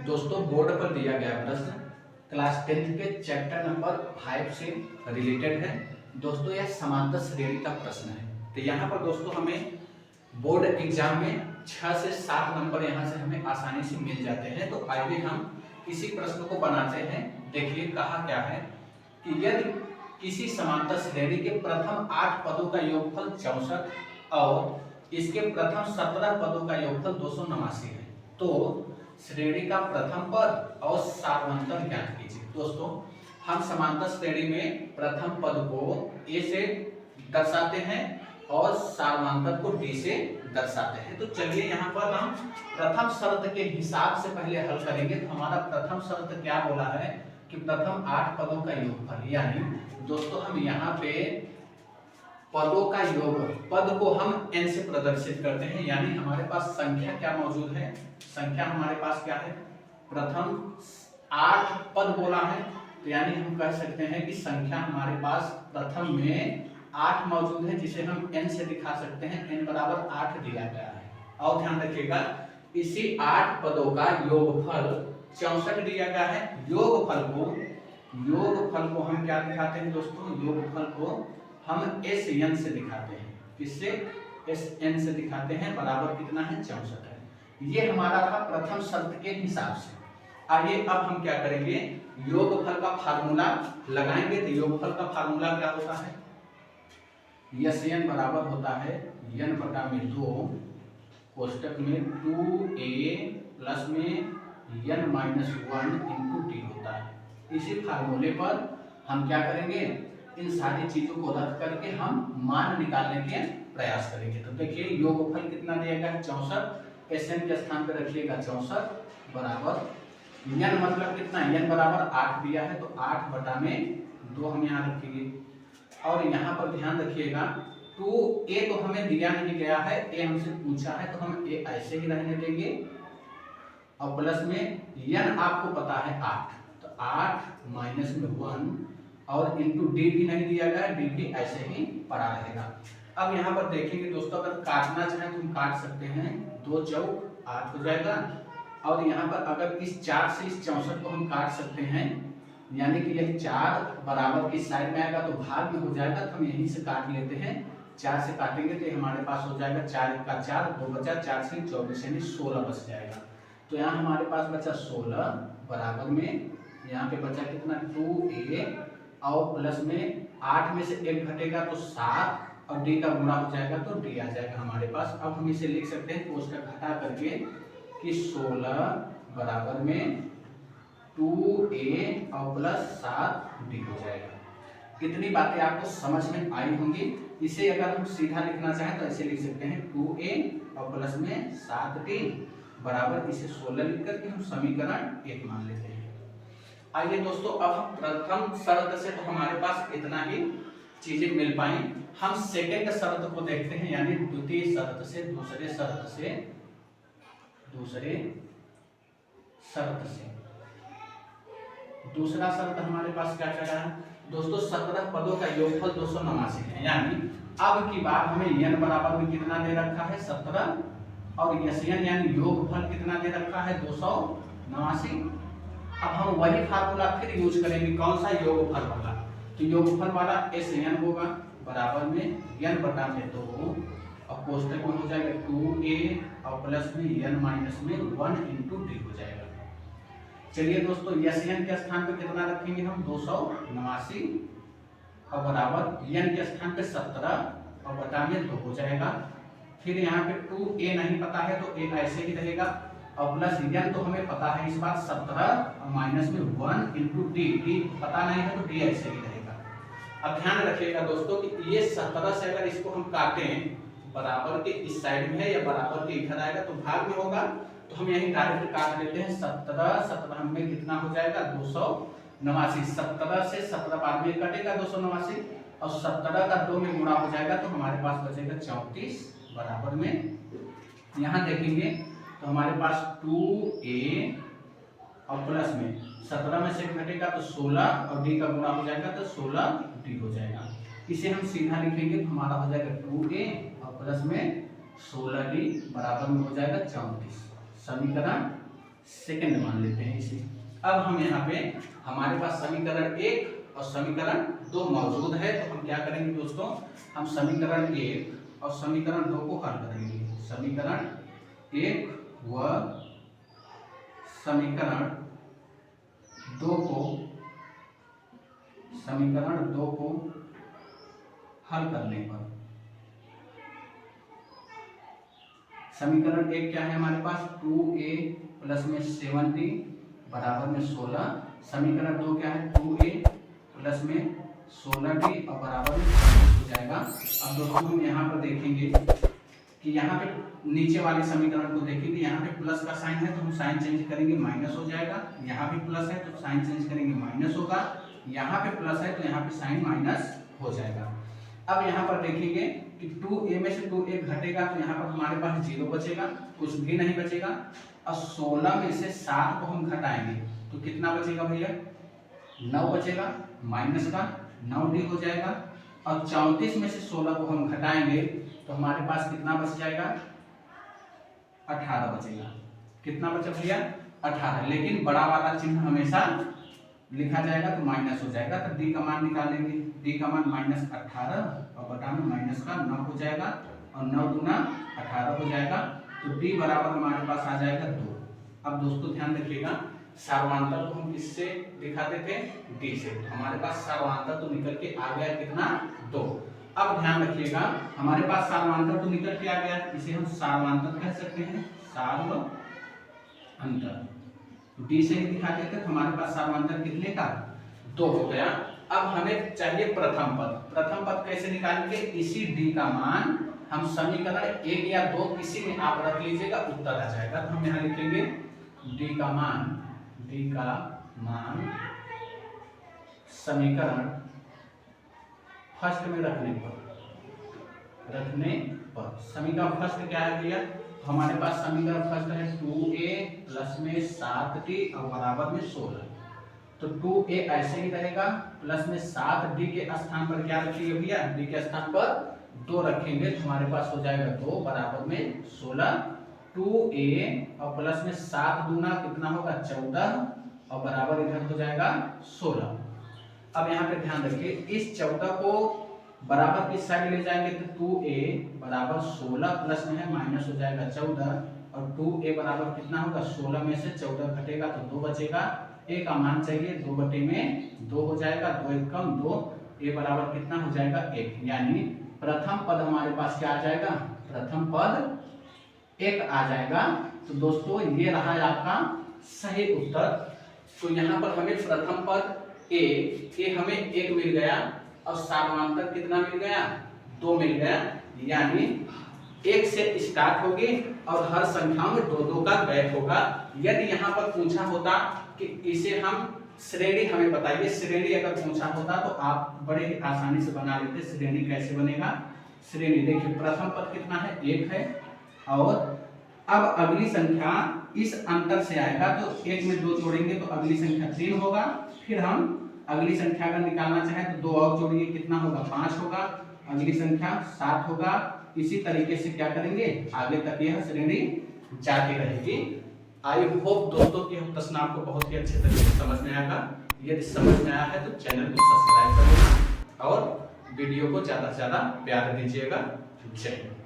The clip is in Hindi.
दोस्तों बोर्ड पर दिया गया प्रश्न क्लास 10th के चैप्टर नंबर 5 से रिलेटेड है। दोस्तों यह समांतर श्रेणी का प्रश्न है। तो यहाँ पर दोस्तों हमें बोर्ड एग्जाम में 6 से 7 नंबर यहाँ से हमें आसानी से मिल जाते हैं। तो आइए हम इसी प्रश्न को बनाते हैं। देखिए कहा क्या है कि यदि किसी समांतर श्रेणी के प्रथम 8 पदों का योगफल 64 और इसके प्रथम 17 पदों का योगफल 289 है, तो श्रेणी का प्रथम पद और सार्वंतर ज्ञात कीजिए। दोस्तों हम समांतर श्रेणी में प्रथम पद को ए से दर्शाते हैं और सार्वंतर को डी से दर्शाते हैं। तो चलिए यहाँ पर हम प्रथम शर्त के हिसाब से पहले हल करेंगे। तो हमारा प्रथम शर्त क्या बोला है कि प्रथम 8 पदों का योगफल, यानी दोस्तों हम यहाँ पे पदों का योग, पद को हम n से प्रदर्शित करते हैं, यानी हमारे पास संख्या क्या मौजूद है, संख्या हमारे पास क्या है, प्रथम 8 पद बोला है। तो यानी हम कह सकते हैं कि संख्या हमारे पास प्रथम में 8 मौजूद है, जिसे हम n से दिखा सकते हैं। n बराबर 8 दिया गया है। और ध्यान रखिएगा इसी 8 पदों का योगफल 64 दिया गया है। योगफल को हम क्या दिखाते हैं दोस्तों, योगफल को हम SN से दिखाते हैं। किससे? SN से दिखाते हैं। बराबर कितना है, 64 है। ये हमारा था प्रथम शर्त के हिसाब से। आइए अब हम क्या करेंगे, योगफल का फार्मूला लगाएंगे। तो योगफल का फार्मूला क्या होता है, SN बराबर होता है n बटा में 2 कोष्टक में 2a प्लस में n माइनस 1 इंटू डी होता है। इसी फार्मूले पर हम क्या करेंगे, इन सारी चीजों को रख करके हम मान निकालने के प्रयास करेंगे। तो देखिए योगफल कितना दिया गया है, 64। SN के स्थान पर रखिएगा 64 बराबर n मतलब कितना, n बराबर 8 दिया है। तो 8 बटा में 2 हम यहाँ रखेंगे। और यहाँ पर ध्यान रखिएगा 2a तो हमें दिया नहीं गया है, a हमसे पूछा है, तो हम a ऐसे ही रहने देंगे। और प्लस में n आपको पता है 8, तो 8 माइनस में 1 और इंटू डी भी नहीं दिया गया, डी भी ऐसे ही पड़ा रहेगा। अब यहाँ पर देखेंगे दोस्तों, अगर काटना चाहें तो हम काट सकते हैं। 2 चौक 8 हो जाएगा। और यहाँ पर अगर इस 4 से इस 64 को हम काट सकते हैं, यानी कि यह 4 बराबर की साइड में आएगा तो भाग में हो जाएगा। तो हम यहीं से काट लेते हैं। 4 से काटेंगे तो हमारे पास हो जाएगा 4 का 4, 2 बचा, 4 से 24 यानी 16 बच जाएगा। तो यहाँ हमारे पास बचा 16 बराबर में यहाँ पे बचा कितना, 2a और प्लस में 8 में से 1 घटेगा तो 7 और डी का गुणा हो जाएगा तो डी आ जाएगा हमारे पास। अब हम इसे लिख सकते हैं कोष्टक हटा करके कि 16 बराबर में 2a और प्लस 7 डी हो जाएगा। इतनी बातें आपको समझ में आई होंगी। इसे अगर हम सीधा लिखना चाहें तो ऐसे लिख सकते हैं 2a और प्लस में 7d बराबर इसे 16 लिख करके हम समीकरण 1 मान लेते हैं। आइए दोस्तों अब हम प्रथम शर्त से तो हमारे पास इतना ही चीजें मिल पाई। हम सेकंड शर्त को देखते हैं, यानी द्वितीय शर्त से दूसरे शर्त से दूसरा शर्त हमारे पास क्या क्या है दोस्तों, 17 पदों का योगफल 289 है। यानी अब की बार हमें n बराबर में कितना दे रखा है, 17, और SN यानी योगफल कितना दे रखा है, 289। अब हम वही फार्मूला फिर यूज करेंगे, कौन सा, योगफल वाला। तो योगफल वाला SN होगा बराबर में n बटा में 2 और कोष्टक में हो जाएगा 2a और प्लस में n माइनस में 1 इंटू डी हो जाएगा। चलिए दोस्तों SN के स्थान पे कितना रखेंगे हम, 289 और बराबर n के स्थान पे 17 और बटा में 2 हो जाएगा। फिर यहाँ पे 2a नहीं पता है तो a ऐसे ही रहेगा और प्लस n तो हमें पता है इस बार 17 और माइनस में 1 इंटू डी, डी पता नहीं है तो डी ऐसे ही रहेगा। अब ध्यान रखिएगा दोस्तों कि ये 17 से अगर इसको हम काटें बराबर के इस साइड में है या बराबर के इधर आएगा तो भाग में होगा, तो हम यही डायरेक्ट काट लेते हैं। 17 में कितना हो जाएगा, 289। 17 से 17 बाद में कटेगा 289 और 17 का 2 में गुणा हो जाएगा तो हमारे पास बचेगा 34 बराबर में। यहाँ देखेंगे तो हमारे पास 2a और प्लस में 17 में से घटेगा तो 16 और d का गुणा हो जाएगा तो 16d हो जाएगा। इसे हम सीधा लिखेंगे तो हमारा हो जाएगा 2a और प्लस में 16d बराबर में हो जाएगा 34। समीकरण सेकंड मान लेते हैं इसे। अब हम यहाँ पे हमारे पास समीकरण 1 और समीकरण 2 मौजूद है, तो हम क्या करेंगे दोस्तों, हम समीकरण 1 और समीकरण 2 को हल करेंगे। समीकरण 1 व समीकरण 2 को हल करने पर समीकरण 1 क्या है हमारे पास, 2a प्लस में 7d बराबर में 16। समीकरण 2 क्या है, 2a प्लस में 16d और बराबर में 40 हो जाएगा। अब दोस्तों हम यहाँ पर देखेंगे कि यहाँ पे नीचे वाले समीकरण को देखेंगे, यहाँ पे प्लस का साइन है तो हम साइन चेंज करेंगे माइनस हो जाएगा, यहाँ भी प्लस है तो साइन चेंज करेंगे माइनस होगा, यहाँ पे प्लस है तो यहाँ पे साइन माइनस हो जाएगा। अब यहाँ पर देखेंगे कि 2a में से 2a घटेगा तो यहाँ पर हमारे पास 0 बचेगा, कुछ भी नहीं बचेगा। और 16 में से 7 को हम घटाएंगे तो कितना बचेगा भैया, 9 बचेगा, माइनस का 9d हो जाएगा। और 34 में से 16 को हम घटाएंगे तो हमारे पास कितना बच जाएगा, 18 बचेगा। कितना बचा भैया, 18। लेकिन बड़ा वाला चिन्ह हमेशा लिखा जाएगा तो माइनस हो जाएगा, तो d का मान निकालेंगे। d का मान -18 और बटा में माइनस का 9 हो जाएगा और 9 दूना 18 हो जाएगा, तो d बराबर हमारे पास आ जाएगा 2। अब दोस्तों ध्यान रखिएगा, सार्वधातुक को हम किससे दिखाते थे, d से, तो हमारे पास सार्वधातुक तो निकल के आ गया कितना, 2। अब ध्यान रखिएगा हमारे पास सार्वधातुक तो निकल के आ गया, इसे हम सार्वधातुक कह सकते हैं, सार्वधातुक d से ही दिखाते थे, तो हमारे पास सार्वधातुक कितने का, 2 हो गया। अब हमें चाहिए प्रथम पद। प्रथम पद कैसे निकालेंगे, इसी d का मान हम समीकरण 1 या 2 किसी में आप रख लीजिएगा, उत्तर आ जाएगा। तो हम यहाँ लिखेंगे d का मान समीकरण फर्स्ट में रखने पर समीकरण फर्स्ट क्या है भैया, हमारे पास समीकरण फर्स्ट है 2a प्लस में 7d और बराबर में 16। तो 2a ऐसे ही रहेगा, प्लस में 7d के स्थान पर क्या रखिएगा भैया, d के स्थान पर 2 रखेंगे तो हमारे पास हो जाएगा 2 बराबर में 16। 2a और प्लस में 7 दूना कितना होगा, 14 और बराबर इधर हो जाएगा 16। अब यहाँ पे ध्यान रखिए, इस 14 को बराबर किस साइड ले जाएंगे, तो 2a बराबर 16 प्लस में है माइनस हो जाएगा 14 और 2a बराबर कितना होगा, 16 में से 14 घटेगा तो 2 बचेगा। a का मान चाहिए, 2 बटे में 2 हो जाएगा, 2 एक कम 2, a बराबर कितना हो जाएगा 1। यानी प्रथम पद हमारे पास क्या आ जाएगा, प्रथम पद 1 आ जाएगा। तो दोस्तों ये रहा है आपका सही उत्तर। तो यहाँ पर हमें प्रथम पद a हमें 1 मिल गया और सार्वधातुक कितना मिल गया, 2 मिल गया। यानी 1 से स्टार्ट होगी और हर संख्याओं में 2-2 का गैप होगा। यदि यहाँ पर पूछा होता कि इसे हम श्रेणी हमें बताइए, श्रेणी अगर पूछा होता तो आप बड़े ही आसानी से बना लेते। श्रेणी कैसे बनेगा, श्रेणी देखिए प्रथम पद कितना है, 1 है और अब अगली संख्या इस अंतर से आएगा तो 1 में 2 जोड़ेंगे तो अगली संख्या 3 होगा। फिर हम अगली संख्या अगर निकालना चाहें तो 2 और जोड़िए, कितना होगा, 5 होगा। अगली संख्या 7 होगा। इसी तरीके से क्या करेंगे, आगे तक यह श्रेणी जाती रहेगी। आई होप दोस्तों कि यह प्रश्न आपको बहुत ही अच्छे तरीके से समझ में आएगा। यदि समझ में आया है तो चैनल को सब्सक्राइब करें और वीडियो को ज्यादा से ज्यादा प्यार दीजिएगा। जय हिंद।